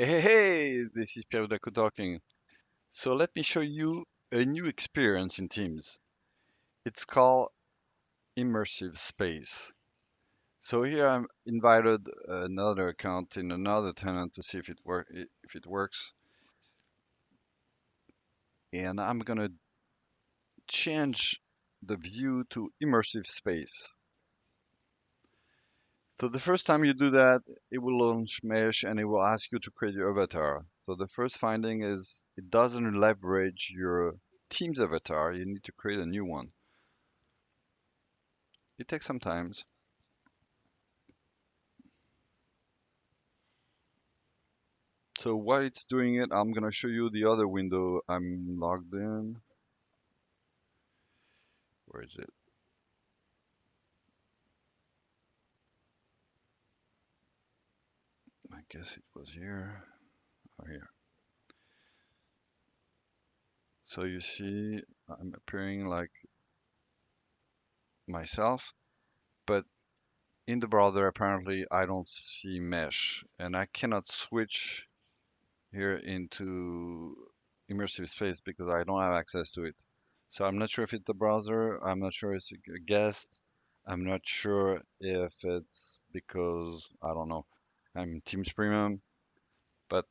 Hey, this is Pierre Daco talking. So let me show you a new experience in Teams. It's called Immersive Space. So here I'm invited another account in another tenant to see if it works, and I'm gonna change the view to Immersive Space. So the first time you do that, it will launch Mesh and it will ask you to create your avatar. So the first finding is it doesn't leverage your Teams avatar. You need to create a new one. It takes some time. So while it's doing it, I'm gonna show you the other window I'm logged in. Where is it? I guess it was here or here. So you see I'm appearing like myself, but in the browser apparently I don't see mesh and I cannot switch here into immersive space because I don't have access to it. So I'm not sure if it's the browser, I'm not sure it's a guest, I'm not sure if it's because I don't know. I'm Teams Premium, but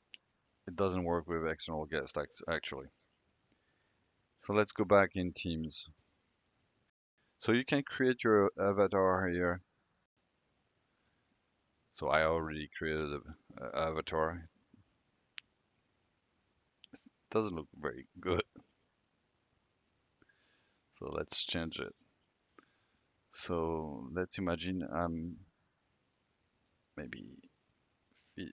it doesn't work with external guests actually. So let's go back in Teams. So you can create your avatar here. So I already created a avatar. Doesn't look very good. So let's change it. So let's imagine I'm maybe fit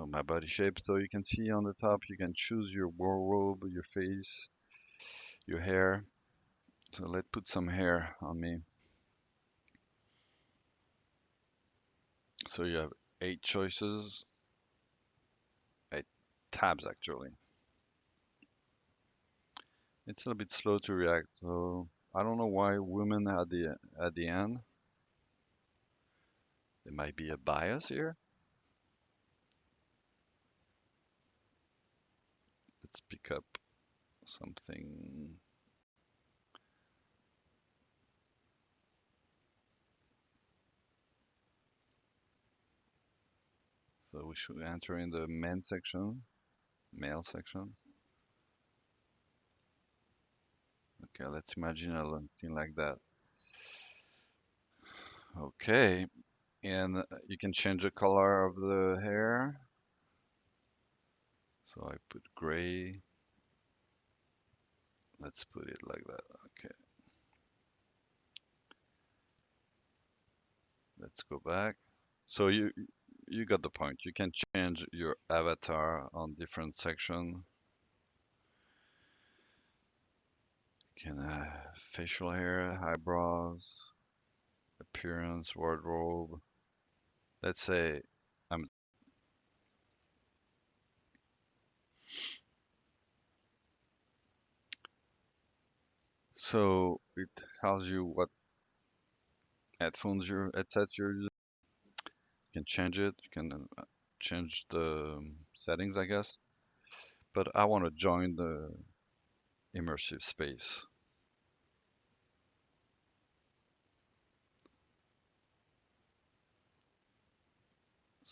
my body shape. So you can see on the top, you can choose your wardrobe, your face, your hair. So let's put some hair on me. So you have 8 choices, 8 tabs actually. It's a little bit slow to react, so I don't know why women at the end. There might be a bias here. Let's pick up something. So we should enter in the men section, male section. Okay, let's imagine a thing like that. Okay, and you can change the color of the hair. So I put gray. Let's put it like that. Okay, let's go back. So you got the point. You can change your avatar on different section. You can facial hair, eyebrows, appearance, wardrobe. Let's say I'm so it tells you what headsets you're using. You can change it. You can change the settings, I guess. But I want to join the immersive space.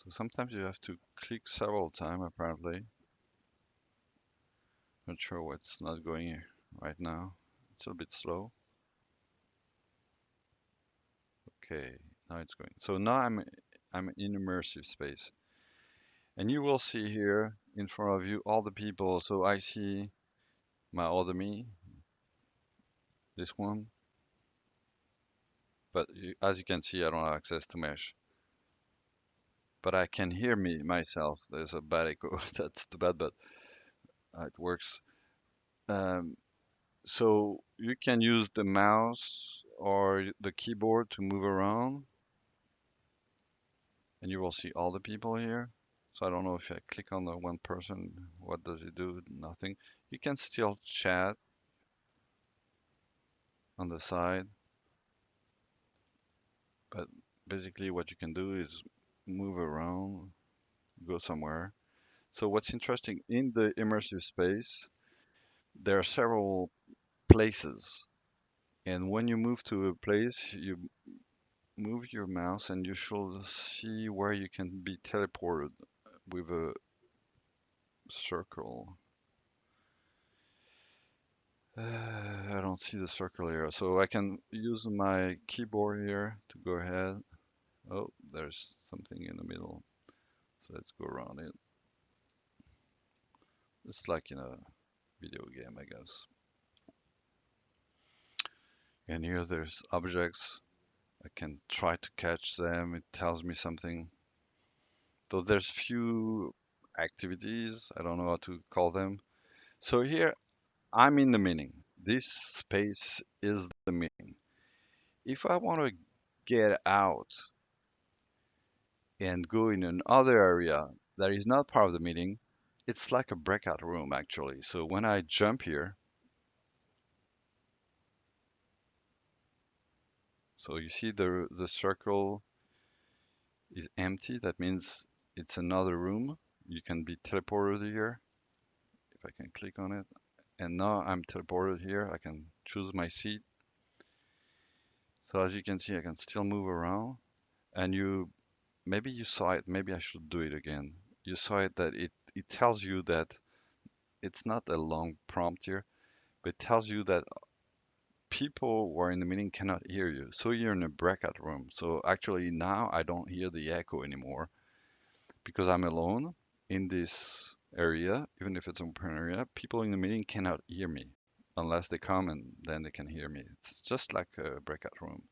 So sometimes you have to click several times, apparently. Not sure what's not going here right now. It's a bit slow. Okay, now it's going. So now I'm in immersive space. And you will see here in front of you all the people. So I see my other me, this one. But as you can see, I don't have access to mesh. But I can hear me myself. There's a bad echo. That's too bad, but it works. Um, so you can use the mouse or the keyboard to move around, and you will see all the people here. So I don't know if I click on the one person, what does it do? Nothing. You can still chat on the side, but basically what you can do is move around, go somewhere. So what's interesting in the immersive space, there are several places, and when you move to a place, you move your mouse and you should see where you can be teleported with a circle. I don't see the circle here, so I can use my keyboard here to go ahead. Oh, there's something in the middle, so let's go around it. It's like in a video game, I guess. And here there's objects. I can try to catch them. It tells me something. So there's few activities. I don't know how to call them. So here I'm in the meaning. This space is the meaning. If I want to get out and go in another area that is not part of the meeting, it's like a breakout room actually. So when I jump here, so you see the circle is empty. That means it's another room. You can be teleported here. If I can click on it, and now I'm teleported here. I can choose my seat. So as you can see, I can still move around. And maybe you saw it. Maybe I should do it again. You saw it that it tells you that it's not a long prompt here, but it tells you that people who are in the meeting cannot hear you. So you're in a breakout room. So actually now I don't hear the echo anymore because I'm alone in this area, even if it's an open area. People in the meeting cannot hear me unless they come and then they can hear me. It's just like a breakout room.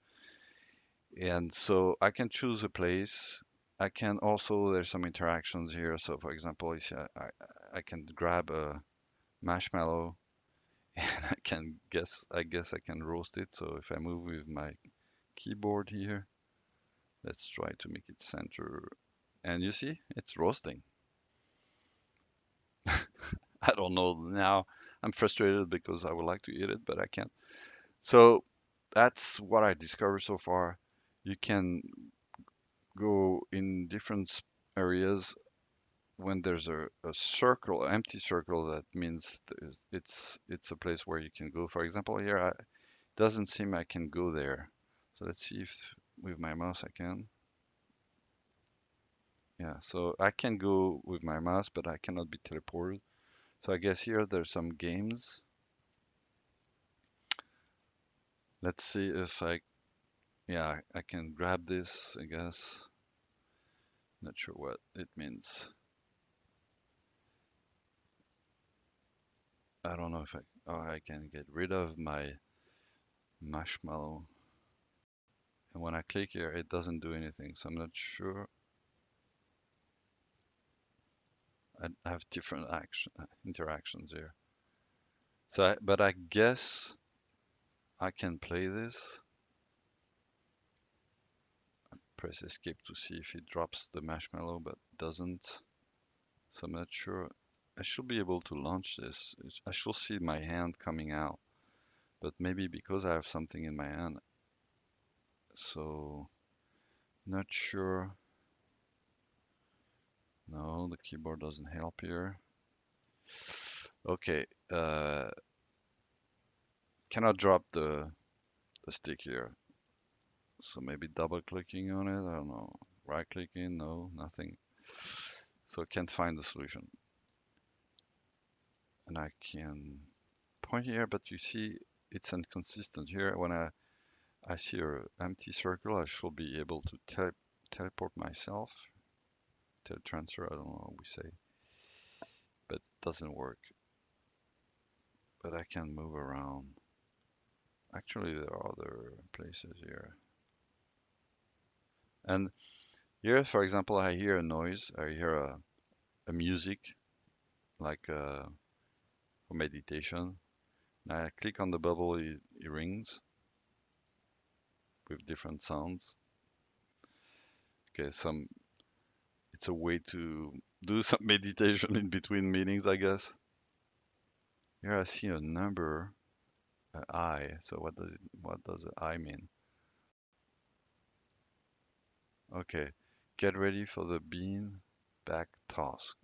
And so I can choose a place. I can also, there's some interactions here. So for example, you see, I can grab a marshmallow and I guess I can roast it. So if I move with my keyboard here, let's try to make it center. And you see, it's roasting. I don't know now. I'm frustrated because I would like to eat it, but I can't. So that's what I discovered so far. You can go in different areas when there's a circle, an empty circle. That means it's a place where you can go. For example, here it doesn't seem I can go there. So let's see if with my mouse I can. Yeah, so I can go with my mouse, but I cannot be teleported. So I guess here there's some games. Let's see if yeah, I can grab this, I guess. Not sure what it means. I don't know if I can get rid of my marshmallow. And when I click here, it doesn't do anything. So I'm not sure. I have different interactions here. But I guess I can play this. Press escape to see if it drops the marshmallow, but doesn't. So I'm not sure. I should be able to launch this. I should see my hand coming out, but maybe because I have something in my hand, so not sure. No, the keyboard doesn't help here. Okay, cannot drop the stick here. So maybe double clicking on it, I don't know. Right clicking, no, nothing. So I can't find the solution. And I can point here, but you see it's inconsistent here. When I see an empty circle, I should be able to teleport myself. Teletransfer, I don't know what we say, but it doesn't work. But I can move around. Actually, there are other places here. And here, for example, I hear a noise. I hear a music, like for meditation. I click on the bubble, it rings with different sounds. Okay, it's a way to do some meditation in between meetings, I guess. Here I see a number, an I. So what does the I mean? Okay. Get ready for the bean back task.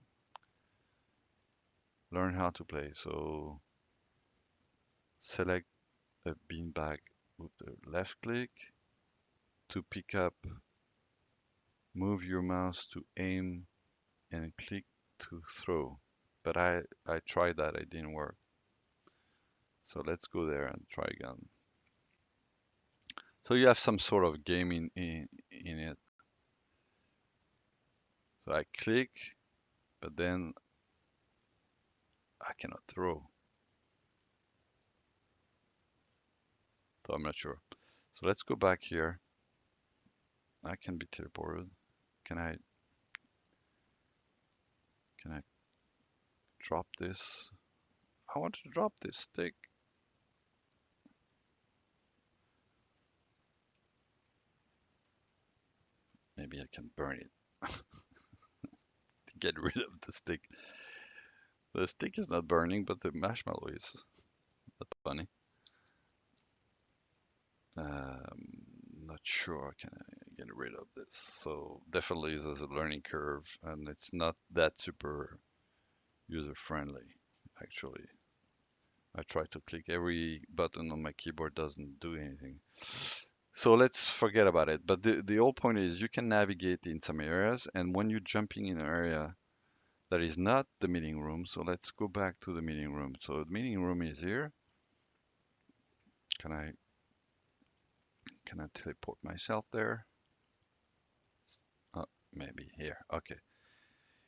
Learn how to play. So select a beanbag with the left click to pick up, move your mouse to aim, and click to throw. But I tried that, it didn't work. So let's go there and try again. So you have some sort of game in it. So I click, but then I cannot throw. So I'm not sure. So let's go back here. I can be teleported. Can I can I drop this? I want to drop this stick. Maybe I can burn it to get rid of the stick. The stick is not burning, but the marshmallow is. That's funny. Not sure can I get rid of this. So definitely there's a learning curve, and it's not that super user friendly. Actually, I try to click every button on my keyboard, doesn't do anything. So let's forget about it. But the whole point is you can navigate in some areas, and when you're jumping in an area that is not the meeting room, so let's go back to the meeting room. So the meeting room is here. Can I can I teleport myself there? Oh, maybe here. Okay.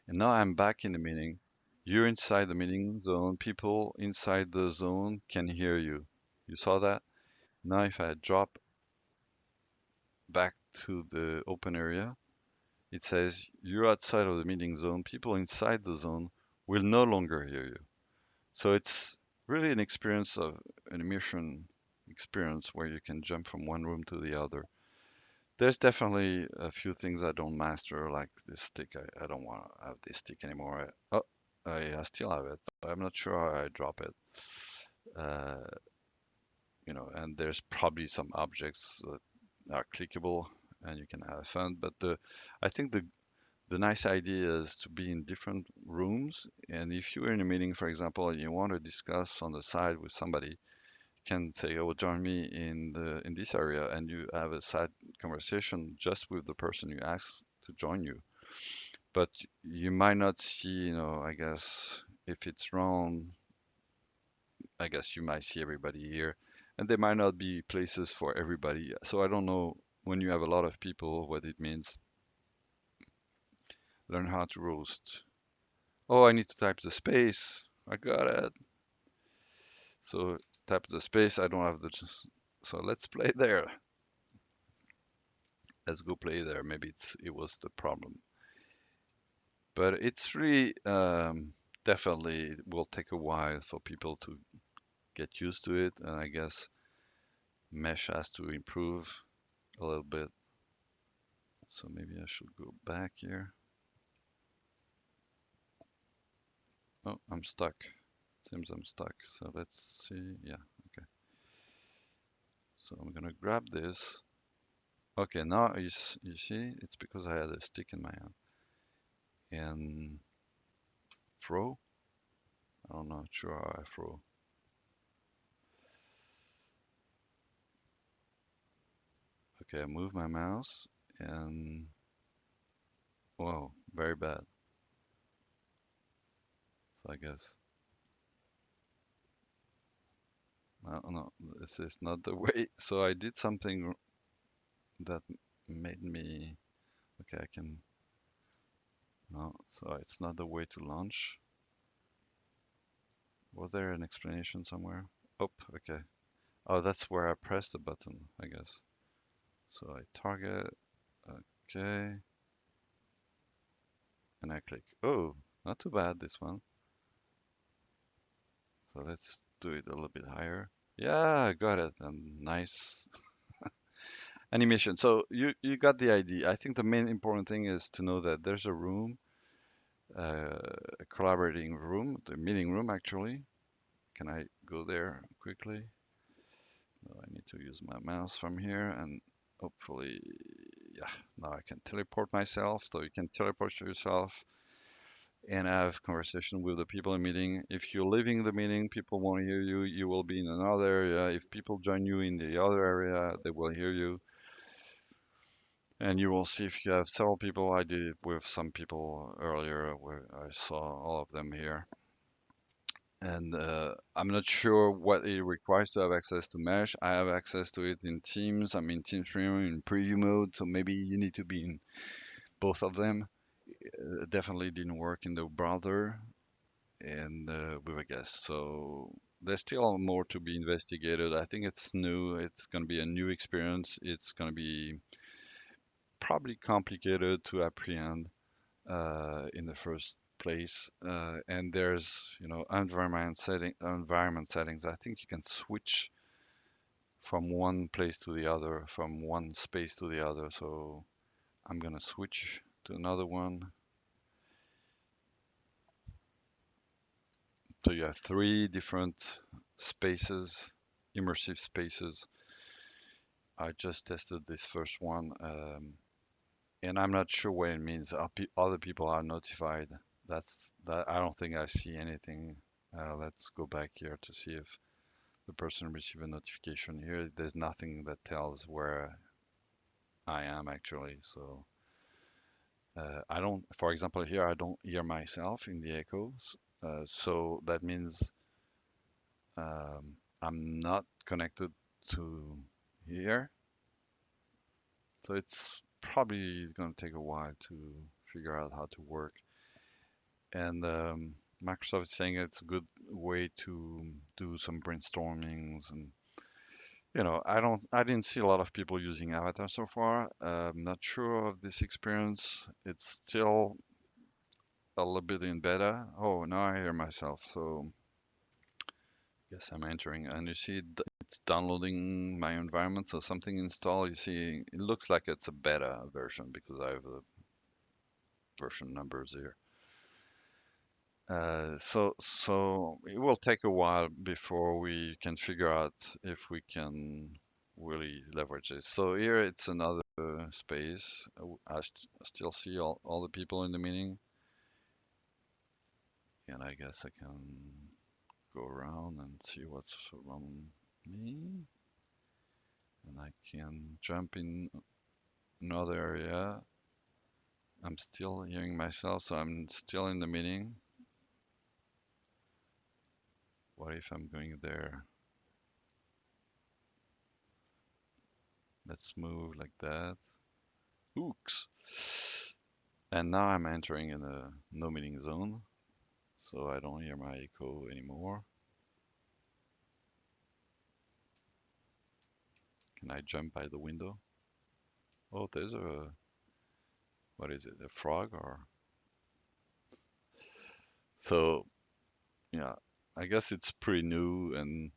And now I'm back in the meeting. You're inside the meeting zone. People inside the zone can hear you. You saw that? Now if I drop back to the open area, it says you're outside of the meeting zone. People inside the zone will no longer hear you. So it's really an experience of an immersion experience where you can jump from one room to the other. There's definitely a few things I don't master, like this stick. I don't want to have this stick anymore. I still have it. I'm not sure how I drop it. Uh, and there's probably some objects that are clickable and you can have fun. But I think the nice idea is to be in different rooms. And if you're in a meeting, for example, and you want to discuss on the side with somebody, you can say, "Oh, join me in this area," and you have a side conversation just with the person you asked to join you. But you might not see, I guess if it's wrong, I guess you might see everybody here, and there might not be places for everybody. So I don't know when you have a lot of people what it means. Learn how to roast. Oh, I need to type the space. I got it. So type the space. I don't have the. So let's play there. Let's go play there. Maybe it was the problem, but it's really definitely it will take a while for people to get used to it, and I guess Mesh has to improve a little bit. So maybe I should go back here. Oh, I'm stuck. Seems I'm stuck. So let's see. Yeah, okay. So I'm gonna grab this. Okay, now you see, it's because I had a stick in my hand. And throw? I'm not sure how I throw. Okay, I move my mouse and wow, very bad. So I guess no, no, this is not the way. So I did something that made me okay. I can no, so it's not the way to launch. Was there an explanation somewhere? Oh, okay. Oh, that's where I press the button, I guess. So I target, okay, and I click. Oh, not too bad this one. So let's do it a little bit higher. Yeah, I got it. And nice animation. So you got the idea. I think the main important thing is to know that there's a room, a collaborating room, the meeting room actually. Can I go there quickly? No, I need to use my mouse from here and hopefully, yeah, now I can teleport myself. So you can teleport yourself and have conversation with the people in meeting. If you're leaving the meeting, people won't hear you. You will be in another area. If people join you in the other area, they will hear you. And you will see if you have several people. I did it with some people earlier where I saw all of them here. And I'm not sure what it requires to have access to Mesh. I have access to it in Teams. I'm in Teams Premium in preview mode, so maybe you need to be in both of them. Definitely didn't work in the browser and with a guest. So there's still more to be investigated. I think it's new. It's going to be a new experience. It's going to be probably complicated to apprehend in the first place. And there's, environment settings. I think you can switch from one place to the other, from one space to the other. So I'm gonna switch to another one. So you have three different spaces, immersive spaces. I just tested this first one, and I'm not sure what it means. Other people are notified. That's that. I don't think I see anything. Let's go back here to see if the person received a notification. Here, there's nothing that tells where I am actually. So I don't, for example, here I don't hear myself in the echoes. So that means I'm not connected to here. So it's probably going to take a while to figure out how to work. And Microsoft is saying it's a good way to do some brainstormings and I didn't see a lot of people using Avatar so far. I'm not sure of this experience. It's still a little bit in beta. Oh, now I hear myself. So yes, I'm entering, and you see it's downloading my environment. So something installed. You see, it looks like it's a beta version because I have the version numbers here. So it will take a while before we can figure out if we can really leverage this. So here it's another space. Still see all the people in the meeting, and I guess I can go around and see what's around me, and I can jump in another area. I'm still hearing myself, so I'm still in the meeting. What if I'm going there? Let's move like that. Oops. And now I'm entering in a no meeting zone, so I don't hear my echo anymore. Can I jump by the window? Oh, there's what is it, a frog or? So, yeah, I guess it's pretty new and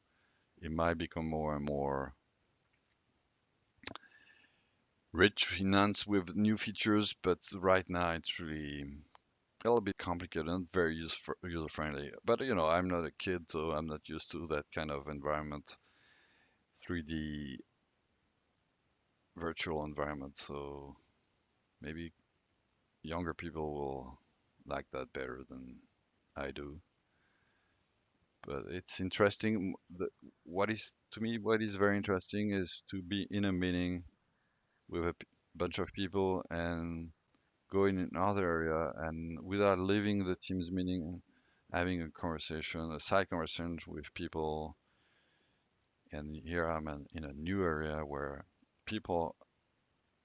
it might become more and more rich, enhanced with new features, but right now it's really a little bit complicated and very user friendly. But I'm not a kid, so I'm not used to that kind of environment, 3D virtual environment. So maybe younger people will like that better than I do. But it's interesting. What is to me, what is very interesting is to be in a meeting with a bunch of people and go in another area and without leaving the team's meeting, having a conversation, a side conversation with people. And here I'm in a new area where people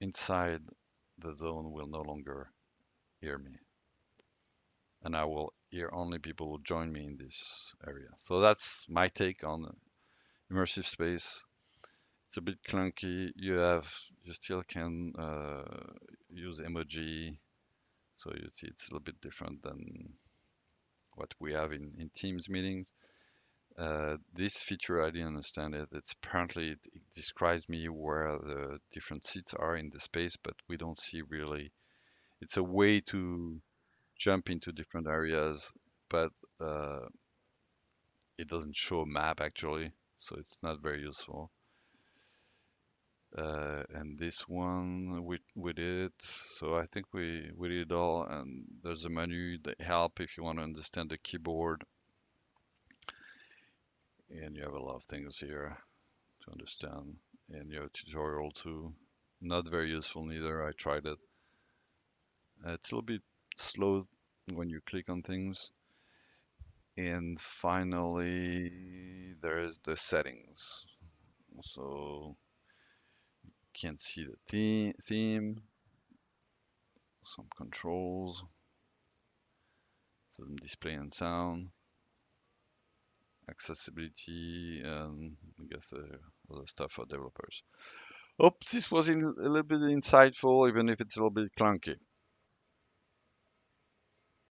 inside the zone will no longer hear me. And I will hear only people who join me in this area. So that's my take on immersive space. It's a bit clunky. You still can use emoji, so you see it's a little bit different than what we have in Teams meetings. This feature I didn't understand it. It's apparently it describes me where the different seats are in the space, but we don't see really. It's a way to jump into different areas, but uh, it doesn't show a map actually, so it's not very useful. And this one we did it. So I think we did it all. And there's a menu that help if you want to understand the keyboard, and you have a lot of things here to understand. And you have a tutorial too. Not very useful neither. I tried it. It's a little bit slow when you click on things. And finally, there's the settings. So can't see the theme, some controls, some display and sound, accessibility, and I guess other stuff for developers. Hope this was a little bit insightful, even if it's a little bit clunky.